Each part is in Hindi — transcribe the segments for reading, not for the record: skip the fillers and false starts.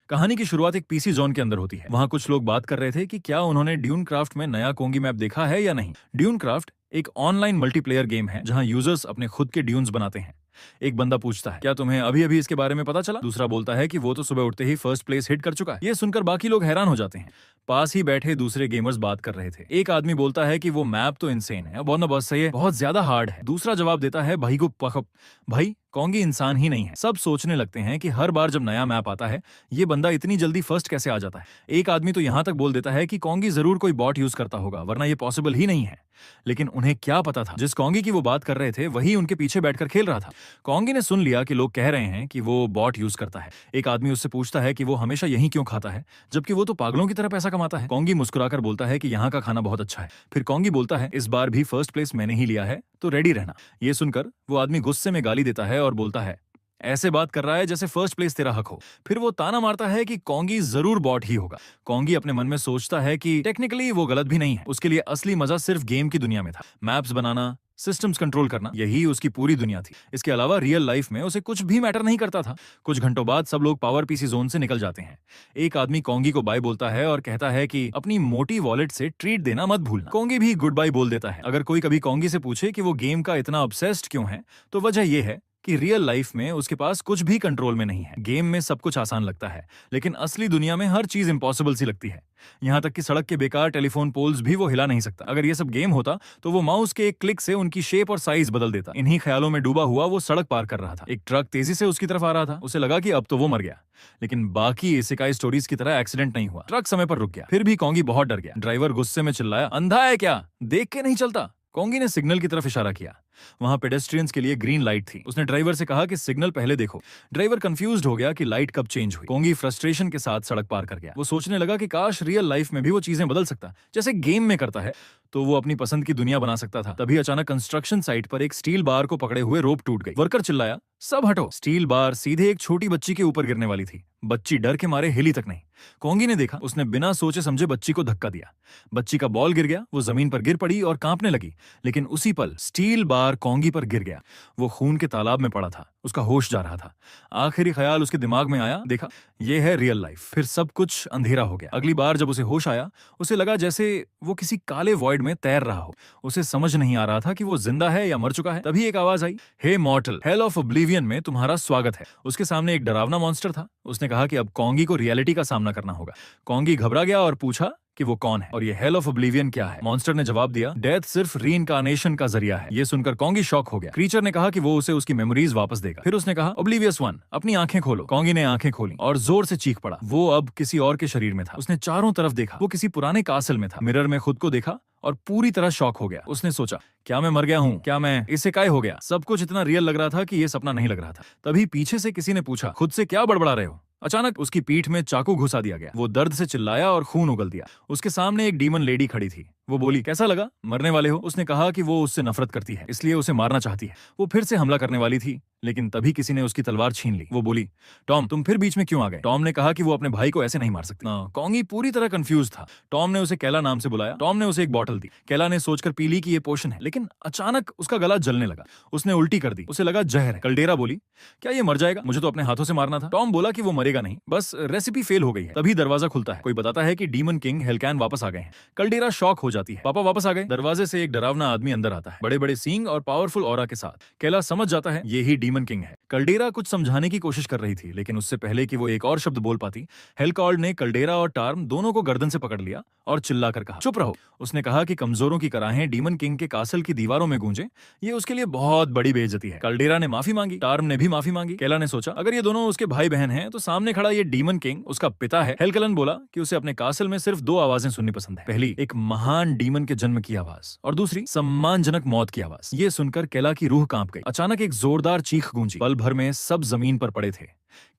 कहानी की शुरुआत एक पीसी जोन के अंदर होती है। वहां कुछ लोग बात कर रहे थे कि क्या उन्होंने ड्यून क्राफ्ट में नया कोंगी मैप देखा है या नहीं। ड्यून क्राफ्ट एक ऑनलाइन मल्टीप्लेयर गेम है जहां यूजर्स अपने खुद के ड्यून्स बनाते हैं। एक बंदा पूछता है, क्या तुम्हें अभी अभी इसके बारे में पता चला? दूसरा बोलता है कि वो तो सुबह उठते ही फर्स्ट प्लेस हिट कर चुका है। ये सुनकर बाकी लोग हैरान हो जाते हैं। पास ही बैठे दूसरे गेमर्स बात कर रहे थे। एक आदमी बोलता है कि वो मैप तो इंसेन है, बहुत ना बस सही है, बहुत ज्यादा हार्ड है। दूसरा जवाब देता है, भाई को पकप भाई कोंगी इंसान ही नहीं है। सब सोचने लगते हैं कि हर बार जब नया मैप आता है ये बंदा इतनी जल्दी फर्स्ट कैसे आ जाता है। एक आदमी तो यहां तक बोल देता है कि कोंगी जरूर कोई बॉट यूज करता होगा, वरना ये पॉसिबल ही नहीं है। लेकिन उन्हें क्या पता था, जिस कोंगी की वो बात कर रहे थे वही उनके पीछे बैठकर खेल रहा था। कोंगी ने सुन लिया कि लोग कह रहे हैं कि वो बॉट यूज करता है। एक आदमी उससे पूछता है कि वो हमेशा यही क्यों खाता है, जबकि वो तो पागलों की तरह पैसा कमाता है। कोंगी मुस्कुराकर बोलता है कि यहाँ का खाना बहुत अच्छा है। फिर कोंगी बोलता है, इस बार भी फर्स्ट प्लेस मैंने ही लिया है, तो रेडी रहना। ये सुनकर वो आदमी गुस्से में गाली देता है और बोलता है, ऐसे बात कर रहा है जैसे फर्स्ट प्लेस तेरा हक हो। फिर वो ताना मारता है कि कोंगी जरूर बॉट ही होगा। कोंगी अपने मन में सोचता है कि टेक्निकली वो गलत भी नहीं है। उसके लिए असली मजा सिर्फ गेम की दुनिया में था। मैप्स बनाना, सिस्टम्स कंट्रोल करना, यही उसकी पूरी दुनिया थी। इसके अलावा रियल लाइफ में उसे कुछ भी मैटर नहीं करता था। कुछ घंटों बाद सब लोग पावर पीसी जोन से निकल जाते हैं। एक आदमी कोंगी को बाय बोलता है और कहता है कि अपनी मोटी वॉलेट से ट्रीट देना मत भूलना। कोंगी भी गुड बाय बोल देता है। अगर कोई कभी कोंगी से पूछे कि वो गेम का इतना ऑब्सेस्ड क्यों है, तो वजह यह है कि रियल लाइफ में उसके पास कुछ भी कंट्रोल में नहीं है। गेम में सब कुछ आसान लगता है, लेकिन असली दुनिया में हर चीज इम्पॉसिबल सी लगती है। यहाँ तक कि सड़क के बेकार टेलीफोन पोल्स भी वो हिला नहीं सकता। अगर ये सब गेम होता तो वो माउस के एक क्लिक से उनकी शेप और साइज बदल देता। इन्हीं ख्यालों में डूबा हुआ वो सड़क पार कर रहा था। एक ट्रक तेजी से उसकी तरफ आ रहा था। उसे लगा कि अब तो वो मर गया, लेकिन बाकी इसेकाई स्टोरीज की तरह एक्सीडेंट नहीं हुआ। ट्रक समय पर रुक गया। फिर भी कोंगी बहुत डर गया। ड्राइवर गुस्से में चिल्लाया, अंधा है क्या, देख के नहीं चलता? कोंगी ने सिग्नल की तरफ इशारा किया। वहां पेडेस्ट्रियंस के लिए ग्रीन लाइट थी। उसने ड्राइवर से कहा कि सिग्नल पहले देखो। ड्राइवर कंफ्यूज्ड हो गया कि लाइट कब चेंज हुई। कोंगी फ्रस्ट्रेशन के साथ सड़क पार कर गया। वो सोचने लगा कि काश रियल लाइफ में भी वो चीजें बदल सकता, जैसे गेम में करता है, तो वो अपनी पसंद की दुनिया बना सकता था। तभी अचानक कंस्ट्रक्शन साइट पर एक स्टील बार को पकड़े हुए रोप टूट गई। वर्कर चिल्लाया, सब हटो। स्टील बार सीधे एक छोटी बच्ची के ऊपर गिरने वाली थी। बच्ची डर के मारे हिली तक नहीं। कोंगी ने देखा, उसने बिना सोचे समझे बच्ची को धक्का दिया। बच्ची का बॉल गिर गया। वो जमीन पर गिर पड़ी और कांपने लगी। लेकिन उसी पल स्टील बार कोंगी पर गिर गया। वो खून के तालाब में पड़ा था। उसका होश जा रहा था। आखिरी ख्याल उसके दिमाग में आया, देखा ये है रियल लाइफ। फिर सब कुछ अंधेरा हो गया। अगली बार जब उसे होश आया, उसे लगा जैसे वो किसी काले वॉइड में तैर रहा हो। उसे समझ नहीं आ रहा था कि वो जिंदा है या मर चुका है। तभी एक आवाज आई, हे मॉर्टल, हेल ऑफ ओब्लिवियन में तुम्हारा स्वागत है। उसके सामने एक डरावना मॉन्स्टर था। उसने कहा कि अब कोंगी को रियलिटी का सामना करना होगा। कोंगी घबरा गया और पूछा कि वो कौन है और ये हेल ऑफ ओब्लिवियन क्या है। मॉन्स्टर ने जवाब दिया, डेथ सिर्फ रीइंकार्नेशन का जरिया है। ये सुनकर कोंगी शॉक हो गया। क्रीचर ने कहा कि वो उसे उसकी मेमोरीज वापस देगा। फिर उसने कहा, ओब्लिवियस वन, अपनी आंखें खोलो। कोंगी ने आंखें खोली और जोर से चीख पड़ा। वो अब किसी और के शरीर में था। उसने चारों तरफ देखा। वो किसी पुराने कासल में था। मिरर में खुद को देखा और पूरी तरह शॉक हो गया। उसने सोचा, क्या मैं मर गया हूँ? क्या मैं इसेकाई हो गया? सब कुछ इतना रियल लग रहा था कि ये सपना नहीं लग रहा था। तभी पीछे से किसी ने पूछा, खुद से क्या बड़बड़ा रहे हो? अचानक उसकी पीठ में चाकू घुसा दिया गया। वो दर्द से चिल्लाया और खून उगल दिया। उसके सामने एक डीमन लेडी खड़ी थी। वो बोली, कैसा लगा? मरने वाले हो? उसने कहा कि वो उससे नफरत करती है, इसलिए उसे मारना चाहती है। वो फिर से हमला करने वाली थी, लेकिन तभी किसी ने उसकी तलवार छीन ली। वो बोली, टॉम, तुम फिर बीच में क्यों आ गए? टॉम ने कहा कि वो अपने भाई को ऐसे नहीं मार सकती। कोंगी पूरी तरह कंफ्यूज था। टॉम ने उसे कैला नाम से बुलाया। टॉम ने उसे एक बोतल दी। कैला ने सोचकर पी ली कि ये पोशन है, लेकिन अचानक उसका गला जलने लगा। उसने उल्टी कर दी। उसे लगा जहर है। कल्डेरा बोली, क्या ये मर जाएगा? मुझे तो अपने हाथों से मारना था। टॉम बोला कि वो मरेगा नहीं, बस रेसिपी फेल हो गई है। तभी दरवाजा खुलता है। कोई बताता है कि डीमन किंग हेलकैन वापस आ गए हैं। कल्डेरा शॉक हो जाती है। पापा वापस आ गए? दरवाजे से एक डरावना आदमी अंदर आता है, बड़े बड़े सींग और पावरफुल ऑरा के साथ। कैला समझ जाता है ये ही डीमन किंग है। कल्डेरा कुछ समझाने की कोशिश कर रही थी, लेकिन उससे पहले कि वो एक और शब्द बोल पाती, हेलकॉर्ड ने कल्डेरा और टार्म दोनों को गर्दन से पकड़ लिया और चिल्लाकर कहा, चुप रहो। उसने कहा कि कमजोरों की कराहें डीमन किंग के कासल की दीवारों में गूंजे, ये उसके लिए बहुत बड़ी बेइज्जती है। कल्डेरा ने माफी मांगी। टार्म ने भी माफी मांगी। कैला ने सोचा, अगर ये दोनों उसके भाई बहन हैं, तो सामने खड़ा ये डीमन किंग उसका पिता है। हेलकलन बोला कि उसे अपने कासल में सिर्फ दो आवाजें सुननी पसंद है। पहली, एक महान डीमन के जन्म की आवाज, और दूसरी, सम्मानजनक मौत की आवाज। ये सुनकर कैला की रूह कांप गई। अचानक एक जोरदार चीख गूंजी। पल भर में सब जमीन पर पड़े थे।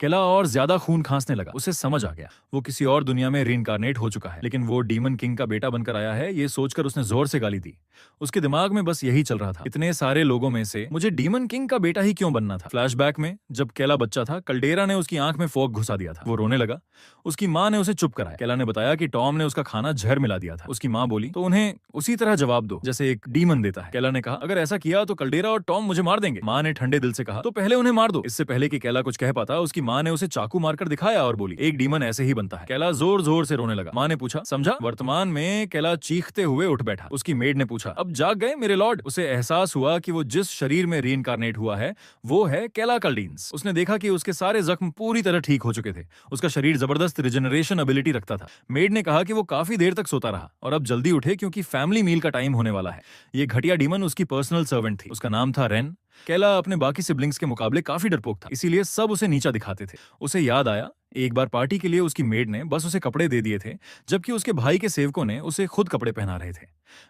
कैला और ज्यादा खून खांसने लगा। उसे समझ आ गया वो किसी और दुनिया में रीइंकार्नेट हो चुका है, लेकिन वो डीमन किंग का बेटा बनकर आया है, ये सोचकर उसने जोर से गाली दी। उसके दिमाग में बस यही चल रहा था, इतने सारे लोगों में से मुझे डीमन किंग का बेटा ही क्यों बनना था। फ्लैशबैक में जब केला बच्चा था, कल्डेरा ने उसकी आंख में फोक घुसा दिया था। वो रोने लगा। उसकी माँ ने उसे चुप कराया। केला ने बताया कि टॉम ने उसका खाना जहर मिला दिया था। उसकी माँ बोली, तो उन्हें उसी तरह जवाब दो जैसे एक डीमन देता है। केला ने कहा, अगर ऐसा किया तो कल्डेरा और टॉम मुझे मार देंगे। माँ ने ठंडे दिल से कहा, तो पहले उन्हें मार दो। इससे पहले कि केला कुछ कह पाता, उसकी माँ ने उसे चाकू मारकर दिखाया और बोली, एक डीमन ऐसे ही बनता है। केला जोर जोर से रोने लगा। माँ ने पूछा, समझा? वर्तमान में केला चीखते हुए उठ बैठा। उसकी मेड ने पूछा, अब जाग गए मेरे लॉर्ड? उसे एहसास हुआ कि वो जिस शरीर में रीइंकारनेट हुआ है वो है केला कल्डीन्स। उसने देखा कि उसके सारे जख्म पूरी तरह ठीक हो चुके थे। उसका शरीर जबरदस्त रिजेनरेशन एबिलिटी रखता था। मेड ने कहा कि वो काफी देर तक सोता रहा और अब जल्दी उठे क्योंकि फैमिली मील का टाइम होने वाला है। ये घटिया डीमन उसकी पर्सनल सर्वेंट थी। उसका नाम था रेन। केला अपने बाकी सिबलिंग्स के मुकाबले काफी डरपोक था, इसीलिए सब उसे नीचा दिखाते थे। उसे याद आया एक बार पार्टी के लिए उसकी मेड ने बस उसे कपड़े दे दिए थे, जबकि उसके भाई के सेवकों ने उसे खुद कपड़े पहना रहे थे।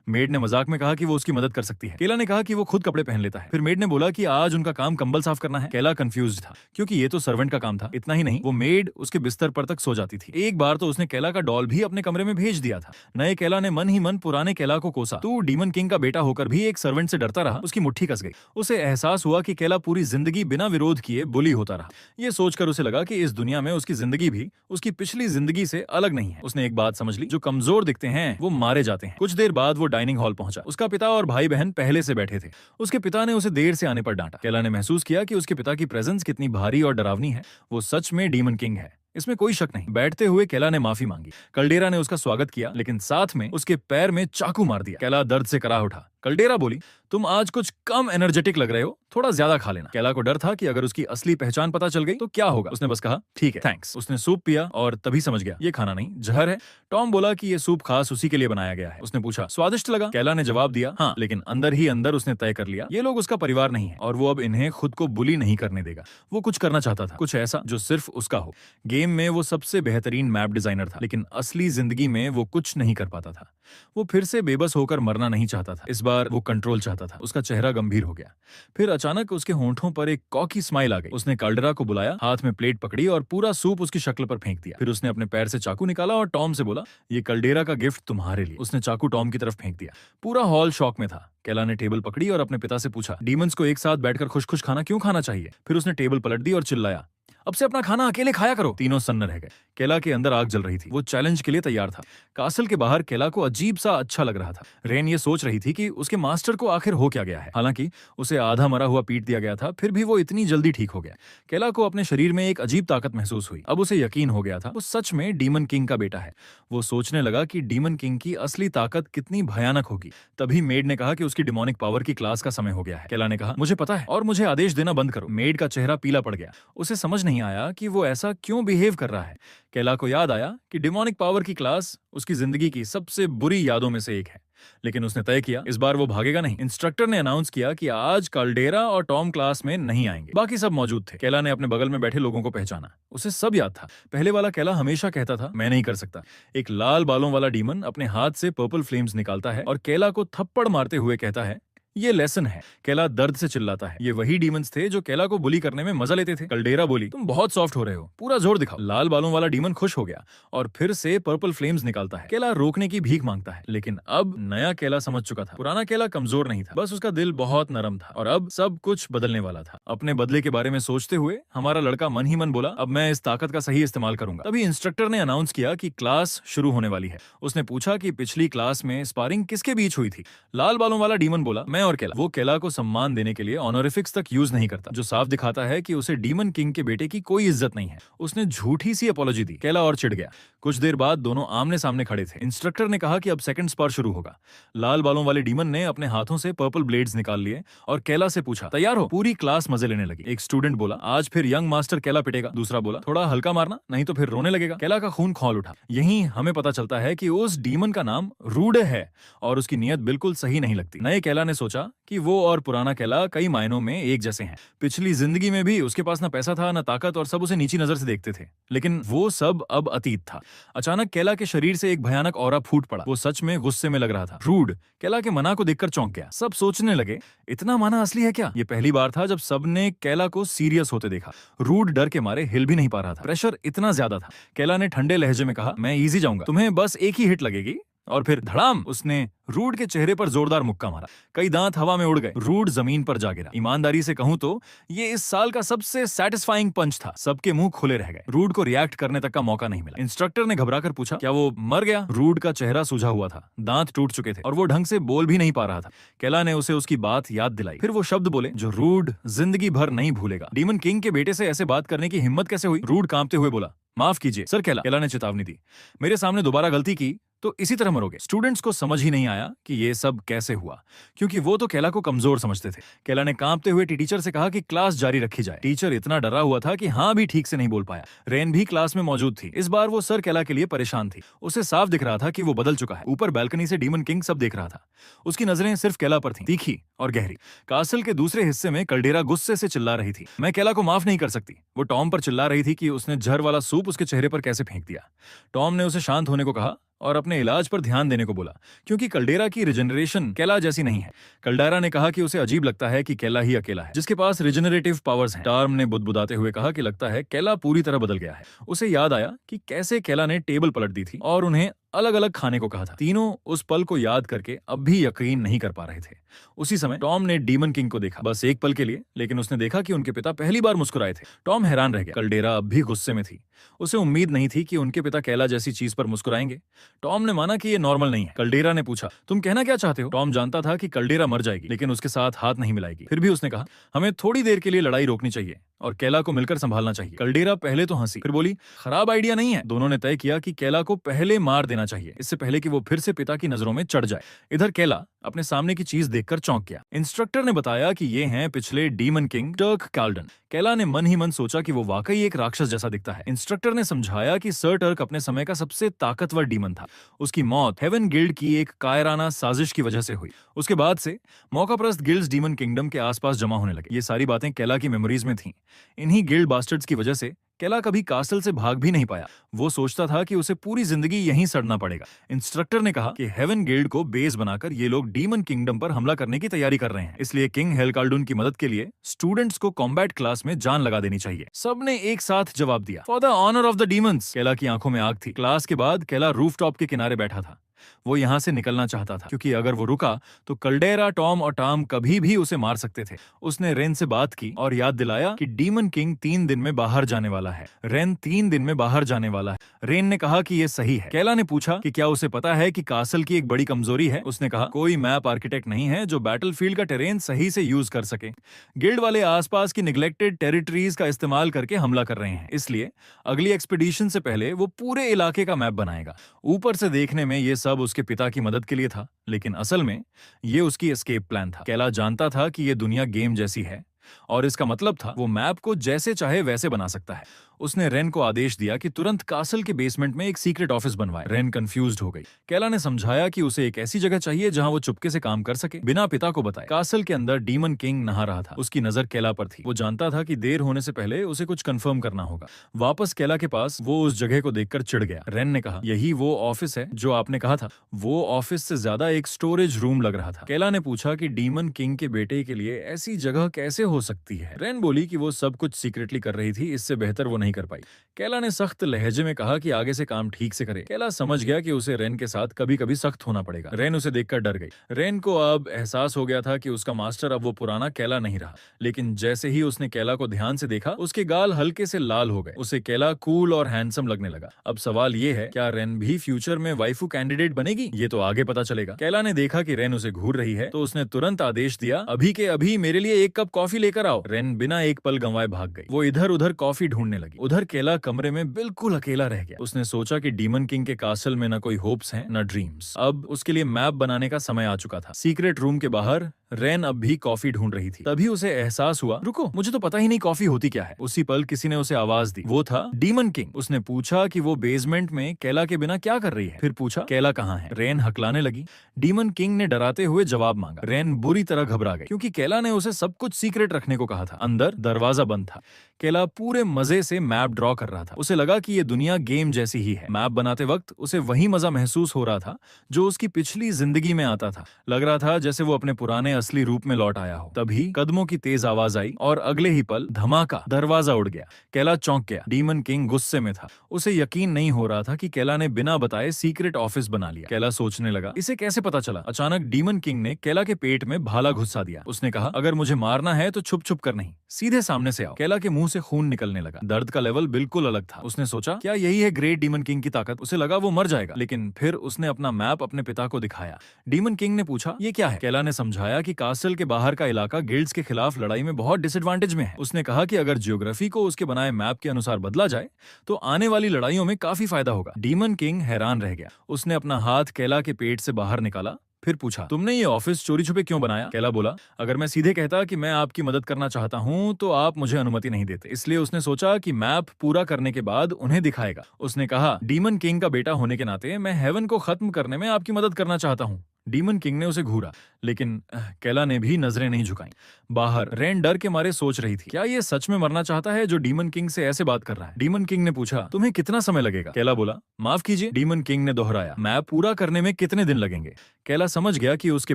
मेड ने मजाक में कहा कि वो उसकी मदद कर सकती है। केला ने कहा कि वो खुद कपड़े पहन लेता है। फिर मेड ने बोला कि आज उनका काम कंबल साफ करना है। केला कंफ्यूज था क्योंकि ये तो सर्वेंट का काम था। इतना ही नहीं, वो मेड उसके बिस्तर पर तक सो जाती थी। एक बार तो उसने केला का डॉल भी अपने कमरे में भेज दिया था। नए केला ने मन ही मन पुराने केला को कोसा। तू डीमन किंग का बेटा होकर भी एक सर्वेंट से डरता रहा। उसकी मुट्ठी कस गई। उसे एहसास हुआ कि केला पूरी जिंदगी बिना विरोध किए बुली होता रहा। ये सोचकर उसे लगा कि इस दुनिया में उसकी जिंदगी भी उसकी पिछली जिंदगी से अलग नहीं है। उसने एक बात समझ ली, जो कमजोर दिखते हैं वो मारे जाते हैं। कुछ देर बाद वो डाइनिंग हॉल पहुंचा। उसका पिता और भाई बहन पहले से बैठे थे। उसके पिता ने उसे देर से आने पर डांटा। केला ने महसूस किया कि उसके पिता की प्रेजेंस कितनी भारी और डरावनी है। वो सच में डीमन किंग है, इसमें कोई शक नहीं। बैठते हुए केला ने माफी मांगी। कल्डेरा ने उसका स्वागत किया, लेकिन साथ में उसके पैर में चाकू मार दिया। केला दर्द से कराह उठा। कल्डेरा बोली, तुम आज कुछ कम एनर्जेटिक लग रहे हो, थोड़ा ज्यादा खा लेना। केला को डर था कि अगर उसकी असली पहचान पता चल गई तो क्या होगा। उसने बस कहा, ठीक है, थैंक्स। उसने सूप पिया और तभी समझ गया ये खाना नहीं, जहर है। टॉम बोला कि ये सूप खास उसी के लिए बनाया गया है। उसने पूछा, स्वादिष्ट लगा? केला ने जवाब दिया, हाँ, लेकिन अंदर ही अंदर उसने तय कर लिया ये लोग उसका परिवार नहीं है और वो अब इन्हें खुद को बुली नहीं करने देगा। वो कुछ करना चाहता था, कुछ ऐसा जो सिर्फ उसका हो। गेम में वो सबसे बेहतरीन मैप डिजाइनर था, लेकिन असली जिंदगी में वो कुछ नहीं कर पाता था। वो फिर से बेबस होकर मरना नहीं चाहता था। इस बार वो कंट्रोल चाहता था। उसका चेहरा गंभीर हो गया। फिर अचानक उसके होंठों पर एक कॉकी स्माइल आ गई। उसने कल्डेरा को बुलाया, हाथ में प्लेट पकड़ी और पूरा सूप उसकी शक्ल पर फेंक दिया। फिर उसने अपने पैर से चाकू निकाला और टॉम से बोला, ये कल्डेरा का गिफ्ट तुम्हारे लिए। उसने चाकू टॉम की तरफ फेंक दिया। पूरा हॉल शॉक में था। केला ने टेबल पकड़ी और अपने पिता से पूछा, डीमंस को एक साथ बैठकर खुश खुश खाना क्यों खाना चाहिए? फिर उसने टेबल पलट दी और चिल्लाया, अब से अपना खाना अकेले खाया करो। तीनों सन्न रह गए। केला के अंदर आग जल रही थी। वो चैलेंज के लिए तैयार था। कासल के बाहर केला को अजीब सा अच्छा लग रहा था। रेन ये सोच रही थी कि उसके मास्टर को आखिर हो क्या गया है। हालांकि उसे आधा मरा हुआ पीट दिया गया था, फिर भी वो इतनी जल्दी ठीक हो गया। केला को अपने शरीर में एक अजीब ताकत महसूस हुई। अब उसे यकीन हो गया था वो सच में डीमन किंग का बेटा है। वो सोचने लगा कि डीमन किंग की असली ताकत कितनी भयानक होगी। तभी मेड ने कहा कि उसकी डिमोनिक पावर की क्लास का समय हो गया है। केला ने कहा, मुझे पता है और मुझे आदेश देना बंद करो। मेड का चेहरा पीला पड़ गया। उसे समझ नहीं आया कि वो ऐसा क्यों बिहेव कर रहा है। केला को याद आया कि डिमोनिक पावर की क्लास उसकी जिंदगी की सबसे बुरी यादों में से एक है, लेकिन उसने तय किया इस बार वो भागेगा नहीं। इंस्ट्रक्टर ने अनाउंस किया कि आज कल्डेरा और टॉम क्लास में नहीं आएंगे। बाकी सब मौजूद थे। केला ने अपने बगल में बैठे लोगों को पहचाना। उसे सब याद था। पहले वाला केला हमेशा कहता था, मैं नहीं कर सकता। एक लाल बालों वाला डीमन अपने हाथ से पर्पल फ्लेम्स निकालता है और केला को थप्पड़ मारते हुए कहता है, ये लेसन है। केला दर्द से चिल्लाता है। ये वही डीमंस थे जो केला को बुली करने में मजा लेते थे। कल्डेरा बोली, तुम बहुत सॉफ्ट हो रहे हो, पूरा जोर दिखाओ। लाल बालों वाला डीमन खुश हो गया और फिर से पर्पल फ्लेम्स निकालता है। केला रोकने की भीख मांगता है, लेकिन अब नया केला समझ चुका था। पुराना केला कमजोर नहीं था, बस उसका दिल बहुत नरम था और अब सब कुछ बदलने वाला था। अपने बदले के बारे में सोचते हुए हमारा लड़का मन ही मन बोला, अब मैं इस ताकत का सही इस्तेमाल करूंगा। तभी इंस्ट्रक्टर ने अनाउंस किया कि क्लास शुरू होने वाली है। उसने पूछा कि पिछली क्लास में स्पारिंग किसके बीच हुई थी। लाल बालों वाला डीमन बोला, मैं और केला। वो केला को सम्मान देने के लिए ऑनरिफिक्स तक यूज नहीं करता, जो साफ दिखाता है कि उसे डीमन किंग के बेटे की कोई इज्जत नहीं है। उसने झूठी सी अपॉलॉजी दी। केला और चिढ़ गया। कुछ देर बाद दोनों आमने सामने खड़े थे। इंस्ट्रक्टर ने कहा कि अब सेकंड स्पार शुरू होगा। लाल बालों वाले डीमन ने अपने हाथों से पर्पल ब्लेड्स निकाल लिए और केला से पूछा, तैयार हो? पूरी क्लास मजे लेने लगी। एक स्टूडेंट बोला, आज फिर यंग मास्टर केला पिटेगा। दूसरा बोला, थोड़ा हल्का मारना, नहीं तो फिर रोने लगेगा। केला का खून खौल उठा। यहीं हमें पता चलता है कि उस डीमन का नाम रूड है और उसकी नीयत बिल्कुल सही नहीं लगती। नए केला ने सोचा सोचा कि वो और पुराना कैला कई मायनों में एक जैसे हैं। पिछली जिंदगी में भी उसके पास ना पैसा था ना ताकत और सब उसे नीची नजर से देखते थे, लेकिन वो सब अब अतीत था। अचानक कैला के शरीर से एक भयानक ऑरा फूट पड़ा। वो सच में गुस्से में लग रहा था। रूड कैला के मना को देखकर चौंक गया। सब सोचने लगे, इतना माना असली है क्या? ये पहली बार था जब सबने कैला को सीरियस होते देखा। रूड डर के मारे हिल भी नहीं पा रहा था, प्रेशर इतना ज्यादा था। कैला ने ठंडे लहजे में कहा, मैं इजी जाऊंगा, तुम्हें बस एक ही हिट लगेगी। और फिर धड़ाम, उसने रूड के चेहरे पर जोरदार मुक्का मारा। कई दांत हवा में उड़ गए। रूड जमीन पर जा गिरा। ईमानदारी से कहूं तो ये इस साल का सबसे सैटिस्फाइंग पंच था। सबके मुंह खुले रह गए। रूड को रिएक्ट करने तक का मौका नहीं मिला। इंस्ट्रक्टर ने घबराकर पूछा, क्या वो मर गया? रूड का चेहरा सूझा हुआ था, दांत टूट चुके थे और वो ढंग से बोल भी नहीं पा रहा था। कैला ने उसे उसकी बात याद दिलाई। फिर वो शब्द बोले जो रूड जिंदगी भर नहीं भूलेगा। डीमन किंग के बेटे से ऐसे बात करने की हिम्मत कैसे हुई? रूड कांपते हुए बोला, माफ कीजिए सर कैला। कैला ने चेतावनी दी, मेरे सामने दोबारा गलती की तो इसी तरह मरोगे। स्टूडेंट्स को समझ ही नहीं आया कि ये सब कैसे हुआ, क्योंकि वो तो कैला को कमजोर समझते थे। कैला ने कांपते हुए टीचर से कहा कि क्लास जारी रखी जाए। टीचर इतना डरा हुआ था कि हाँ भी ठीक से नहीं बोल पाया। रेन भी क्लास में मौजूद थी। इस बार वो सर कैला के लिए परेशान थी। उसे साफ दिख रहा था कि वो बदल चुका है। ऊपर बैल्कनी से डीमन किंग सब देख रहा था। उसकी नजरें सिर्फ कैला पर थी, तीखी और गहरी। कासल के दूसरे हिस्से में कल्डेरा गुस्से से चिल्ला रही थी, मैं कैला को माफ नहीं कर सकती। वो टॉम पर चिल्ला रही थी कि उसने जहर वाला सूप उसके चेहरे पर कैसे फेंक दिया। टॉम ने उसे शांत होने को कहा और अपने इलाज पर ध्यान देने को बोला, क्योंकि कल्डेरा की रिजेनरेशन कैला जैसी नहीं है। कल्डेरा ने कहा कि उसे अजीब लगता है कि कैला ही अकेला है जिसके पास रिजेनरेटिव पावर्स हैं। टार्म ने बुदबुदाते हुए कहा कि लगता है कैला पूरी तरह बदल गया है। उसे याद आया कि कैसे कैला ने टेबल पलट दी थी और उन्हें अलग अलग खाने को कहा था। तीनों उस पल को याद करके अब भी यकीन नहीं कर पा रहे थे। उसी समय टॉम ने डीमन किंग को देखा, बस एक पल के लिए, लेकिन उसने देखा कि उनके पिता पहली बार मुस्कुराए थे। टॉम हैरान रह गया। कल्डेरा अब भी गुस्से में थी। उसे उम्मीद नहीं थी कि उनके पिता कैला जैसी चीज पर मुस्कुराएंगे। टॉम ने माना कि ये नॉर्मल नहीं है। कल्डेरा ने पूछा, तुम कहना क्या चाहते हो? टॉम जानता था कि कल्डेरा मर जाएगी, लेकिन उसके साथ हाथ नहीं मिलाएगी। फिर भी उसने कहा, हमें थोड़ी देर के लिए लड़ाई रोकनी चाहिए और कैला को मिलकर संभालना चाहिए। कल्डेरा पहले तो हंसी, फिर बोली, खराब आइडिया नहीं है। दोनों ने तय किया कि कैला को पहले मार देना चाहिए, इससे पहले कि वो फिर से पिता की नजरों में चढ़ जाए। इधर कैला अपने सामने की चीज देखकर चौंक गया। इंस्ट्रक्टर ने बताया कि ये हैं पिछले डीमन किंग टर्क कार्ल्डन। कैला ने मन ही मन सोचा कि वो वाकई एक राक्षस जैसा दिखता है। इंस्ट्रक्टर ने समझाया कि सर टर्क अपने समय का सबसे ताकतवर डीमन था। उसकी मौत हेवन गिल्ड की एक कायराना साजिश की वजह से हुई। उसके बाद से मौकाप्रस्त गिल्ड्स डीमन किंगडम के आसपास जमा होने लगे। ये सारी बातें कैला की मेमोरीज में थीं। इन्हीं गिल्ड बास्टर्ड्स की वजह से कैला कभी कासल से भाग भी नहीं पाया। वो सोचता था कि उसे पूरी जिंदगी यहीं सड़ना पड़ेगा। इंस्ट्रक्टर ने कहा कि हेवन गिल्ड को बेस बनाकर ये लोग डीमन किंगडम पर हमला करने की तैयारी कर रहे हैं, इसलिए किंग हेलकाल्डून की मदद के लिए स्टूडेंट्स को कॉम्बैट क्लास में जान लगा देनी चाहिए। सबने एक साथ जवाब दिया, for the honour of the demons. कैला की आंखों में आग थी। क्लास के बाद कैला रूफटॉप के किनारे बैठा था। वो यहां से निकलना चाहता था, क्योंकि अगर वो रुका तो कल्डेरा, टॉम और टॉम कभी भी उसे मार सकते थे। उसने रेन से बात की और याद दिलाया कि डीमन किंग 3 दिन में बाहर जाने वाला है। रेन 3 दिन में बाहर जाने वाला है। रेन ने कहा कि ये सही है। कैला ने पूछा कि क्या उसे पता है कि कासल की एक बड़ी कमजोरी है? उसने कहा, कोई मैप आर्किटेक्ट नहीं है जो बैटलफील्ड का टेरेन सही से यूज कर सके। गिल्ड वाले आसपास की निग्लेक्टेड टेरिटरीज का इस्तेमाल करके हमला कर रहे हैं, इसलिए अगली एक्सपीडिशन से पहले वो पूरे इलाके का मैप बनाएगा। ऊपर से देखने में ये सब उसके पिता की मदद के लिए था, लेकिन असल में ये उसकी एस्केप प्लान था। कैला जानता था कि ये दुनिया गेम जैसी है और इसका मतलब था वो मैप को जैसे चाहे वैसे बना सकता है। उसने रेन को आदेश दिया कि तुरंत कासल के बेसमेंट में एक सीक्रेट ऑफिस बनवाए। रेन कंफ्यूज्ड हो गई। कैला ने समझाया कि उसे एक ऐसी जगह चाहिए जहां वो चुपके से काम कर सके, बिना पिता को बताए। कासल के अंदर डीमन किंग नहा रहा था। उसकी नजर कैला पर थी। वो जानता था कि देर होने से पहले उसे कुछ कंफर्म करना होगा। वापस कैला के पास वो उस जगह को देखकर चिढ़ गया। रेन ने कहा, यही वो ऑफिस है जो आपने कहा था? वो ऑफिस से ज्यादा एक स्टोरेज रूम लग रहा था। कैला ने पूछा कि डीमन किंग के बेटे के लिए ऐसी जगह कैसे हो सकती है? रेन बोली कि वो सब कुछ सीक्रेटली कर रही थी, इससे बेहतर वो नहीं कर पाई। कैला ने सख्त लहजे में कहा कि आगे से काम ठीक से करे। कैला समझ गया कि उसे रेन के साथ कभी कभी सख्त होना पड़ेगा। रेन उसे देखकर डर गई। रेन को अब एहसास हो गया था कि उसका मास्टर अब वो पुराना कैला नहीं रहा। लेकिन जैसे ही उसने कैला को ध्यान से देखा, उसके गाल हल्के से लाल हो गए। उसे कैला कूल और हैंडसम लगने लगा। अब सवाल ये है, क्या रेन भी फ्यूचर में वाइफू कैंडिडेट बनेगी? ये तो आगे पता चलेगा। कैला ने देखा कि रेन उसे घूर रही है, तो उसने तुरंत आदेश दिया, अभी के अभी मेरे लिए 1 कप कॉफी लेकर आओ। रेन बिना एक पल गंवाए भाग गई। वो इधर उधर कॉफी ढूंढने लगी। उधर केला कमरे में बिल्कुल अकेला रह गया। उसने सोचा कि डीमन किंग के कासल में न कोई होप्स हैं न ड्रीम्स। अब उसके लिए मैप बनाने का समय आ चुका था। सीक्रेट रूम के बाहर रेन अब भी कॉफी ढूंढ रही थी। तभी उसे एहसास हुआ, रुको, मुझे तो पता ही नहीं कॉफी होती क्या है। उसी पल किसी ने उसे आवाज दी। वो था डीमन किंग। उसने पूछा कि वो बेसमेंट में केला के बिना क्या कर रही है। फिर पूछा, केला कहाँ है? रेन हकलाने लगी। डीमन किंग ने डराते हुए जवाब मांगा। रेन बुरी तरह घबरा गई, क्योंकि केला ने उसे सब कुछ सीक्रेट रखने को कहा था। अंदर दरवाजा बंद था। केला पूरे मजे से मैप ड्रॉ कर रहा था। उसे लगा कि ये दुनिया गेम जैसी ही है। मैप बनाते वक्त उसे वही मजा महसूस हो रहा था जो उसकी पिछली जिंदगी में आता था। लग रहा था जैसे वो अपने पुराने असली रूप में लौट आया हो। तभी कदमों की तेज आवाज आई और अगले ही पल धमाका, दरवाजा उड़ गया। केला चौंक गया। डीमन किंग गुस्से में था। उसे यकीन नहीं हो रहा था कि केला ने बिना बताए सीक्रेट ऑफिस बना लिया। केला सोचने लगा, इसे कैसे पता चला? अचानक डीमन किंग ने केला के पेट में भाला घुसा दिया। उसने कहा, अगर मुझे मारना है तो छुप छुप कर नहीं, सीधे सामने से आओ। केला के मुंह से खून निकलने लगा। दर्द का लेवल बिल्कुल अलग था। उसने सोचा, क्या यही है ग्रेट डीमन किंग की ताकत? उसे लगा वो मर जाएगा, लेकिन फिर उसने अपना मैप अपने पिता को दिखाया। डीमन किंग ने पूछा, ये क्या है? केला ने समझाया कि कासल के बाहर का इलाका गिल्ड्स के खिलाफ लड़ाई में बहुत डिसएडवांटेज में है। उसने कहा कि अगर ज्योग्राफी को उसके बनाए मैप के अनुसार बदला जाए तो आने वाली लड़ाइयों में काफी फायदा होगा। डीमन किंग हैरान रह गया। उसने अपना हाथ केला के पेट से बाहर निकाला। फिर पूछा, तुमने ये ऑफिस चोरी छुपे क्यों बनाया? केला बोला, अगर मैं सीधे कहता कि मैं आपकी मदद करना चाहता हूं तो आप मुझे अनुमति नहीं देते। इसलिए उसने सोचा कि मैप पूरा करने के बाद उन्हें दिखाएगा। उसने कहा, डीमन किंग का बेटा होने के नाते मैं हेवन को खत्म करने में आपकी मदद करना चाहता हूं। डीमन किंग ने उसे घूरा, लेकिन केला ने भी नजरें नहीं झुकाई। बाहर रेन डर के मारे सोच रही थी, क्या ये सच में मरना चाहता है जो डीमन किंग से ऐसे बात कर रहा है? डीमन किंग ने पूछा, तुम्हें कितना समय लगेगा? केला बोला, माफ कीजिए। डीमन किंग ने दोहराया, मैप पूरा करने में कितने दिन लगेंगे? केला समझ गया कि उसके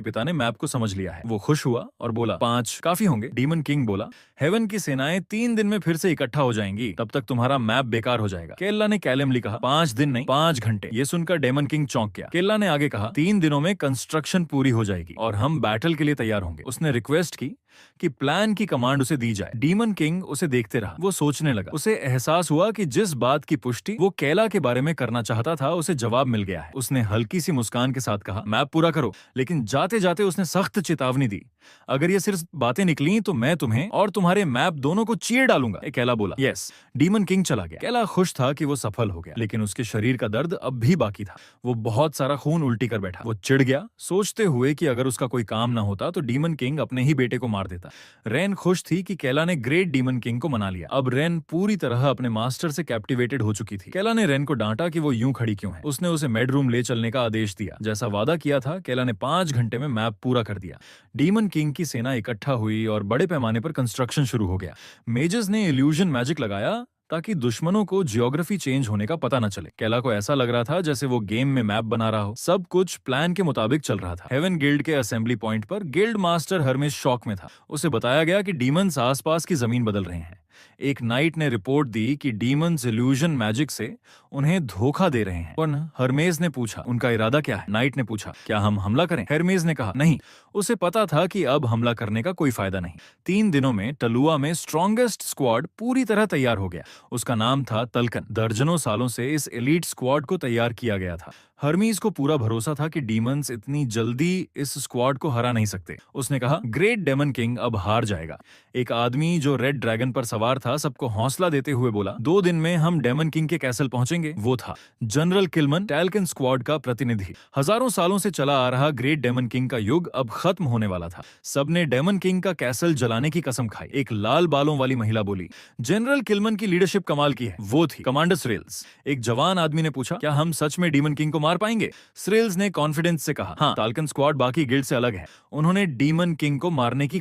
पिता ने मैप को समझ लिया है। वो खुश हुआ और बोला, 5 काफी होंगे। डीमन किंग बोला, हेवन की सेनाएं 3 दिन में फिर से इकट्ठा हो जाएंगी, तब तक तुम्हारा मैप बेकार हो जाएगा। केला ने कैलेमली कहा, 5 दिन नहीं, 5 घंटे। ये सुनकर डेमन किंग चौंक गया। केला ने आगे कहा, 3 दिनों में कंस्ट्रक्शन पूरी हो जाएगी और हम बैटल के लिए तैयार होंगे। उसने रिक्वेस्ट की कि प्लान की कमांड उसे दी जाए। डीमन किंग उसे देखते रहा। वो सोचने लगा। उसे एहसास हुआ कि जिस बात की पुष्टि वो केला के बारे में करना चाहता था उसे जवाब मिल गया है। उसने हल्की सी मुस्कान के साथ कहा, मैप पूरा करो। लेकिन जाते जाते उसने सख्त चेतावनी दी, अगर ये सिर्फ बातें निकली तो मैं तुम्हें और तुम्हारे मैप दोनों को चीर डालूंगा। केला बोला, यस। डीमन किंग चला गया। केला खुश था कि वो सफल हो गया, लेकिन उसके शरीर का दर्द अब भी बाकी था। वो बहुत सारा खून उल्टी कर बैठा। वो चिढ़ गया, सोचते हुए कि अगर उसका कोई काम ना होता तो डीमन किंग अपने ही बेटे को मार देता। रेन खुश थी कि केला ने ग्रेट डीमन किंग को मना लिया। अब रेन पूरी तरह अपने मास्टर से कैप्टिवेटेड हो चुकी थी। केला ने रेन को डांटा कि वो यूं खड़ी क्यों है। उसने उसे बेडरूम ले चलने का आदेश दिया। जैसा वादा किया था, केला ने 5 घंटे में मैप पूरा कर दिया। डीमन किंग की सेना इकट्ठा हुई और बड़े पैमाने पर कंस्ट्रक्शन शुरू हो गया। मेजर्स ने इल्यूजन मैजिक लगाया ताकि दुश्मनों को जियोग्राफी चेंज होने का पता न चले। केला को ऐसा लग रहा था जैसे वो गेम में मैप बना रहा हो। सब कुछ प्लान के मुताबिक चल रहा था। हेवन गिल्ड के असेंबली पॉइंट पर गिल्ड मास्टर हरमेश शॉक में था। उसे बताया गया कि डीमंस आसपास की जमीन बदल रहे हैं। एक नाइट ने रिपोर्ट दी कि डीमंस इल्यूजन मैजिक से उन्हें धोखा दे रहे हैं। पर हरमेज ने पूछा, उनका इरादा क्या है? नाइट ने पूछा, क्या हम हमला करें? हरमेज ने कहा, नहीं। उसे पता था कि अब हमला करने का कोई फायदा नहीं। 3 दिनों में टलुआ में स्ट्रॉन्गेस्ट स्क्वाड पूरी तरह तैयार हो गया। उसका नाम था तलकन। दर्जनों सालों से इस एलीट स्क्वाड को तैयार किया गया था। हरमीज को पूरा भरोसा था कि डीमंस इतनी जल्दी इस स्क्वाड को हरा नहीं सकते। उसने कहा, ग्रेट डेमन किंग अब हार जाएगा। एक आदमी जो रेड ड्रैगन पर सवार था सबको हौसला देते हुए बोला, 2 दिन में हम डेमन किंग के कैसल पहुंचेंगे। वो था जनरल किलमन, टैल्कन स्क्वाड का प्रतिनिधि। हजारों सालों से चला आ रहा ग्रेट डेमन किंग का युग अब खत्म होने वाला था। सबने डेमन किंग का कैसल जलाने की कसम खाई। एक लाल बालों वाली महिला बोली, जनरल किलमन की लीडरशिप कमाल की है। वो थी कमांडर स्रेल्स। एक जवान आदमी ने पूछा, क्या हम सच में डीमन किंग को मार पाएंगे? स्रेल्स ने कॉन्फिडेंस से कहा, हाँ, टाल्कन स्क्वाड बाकी गिल्ड से अलग है। उन्होंने डीमन किंग को मारने की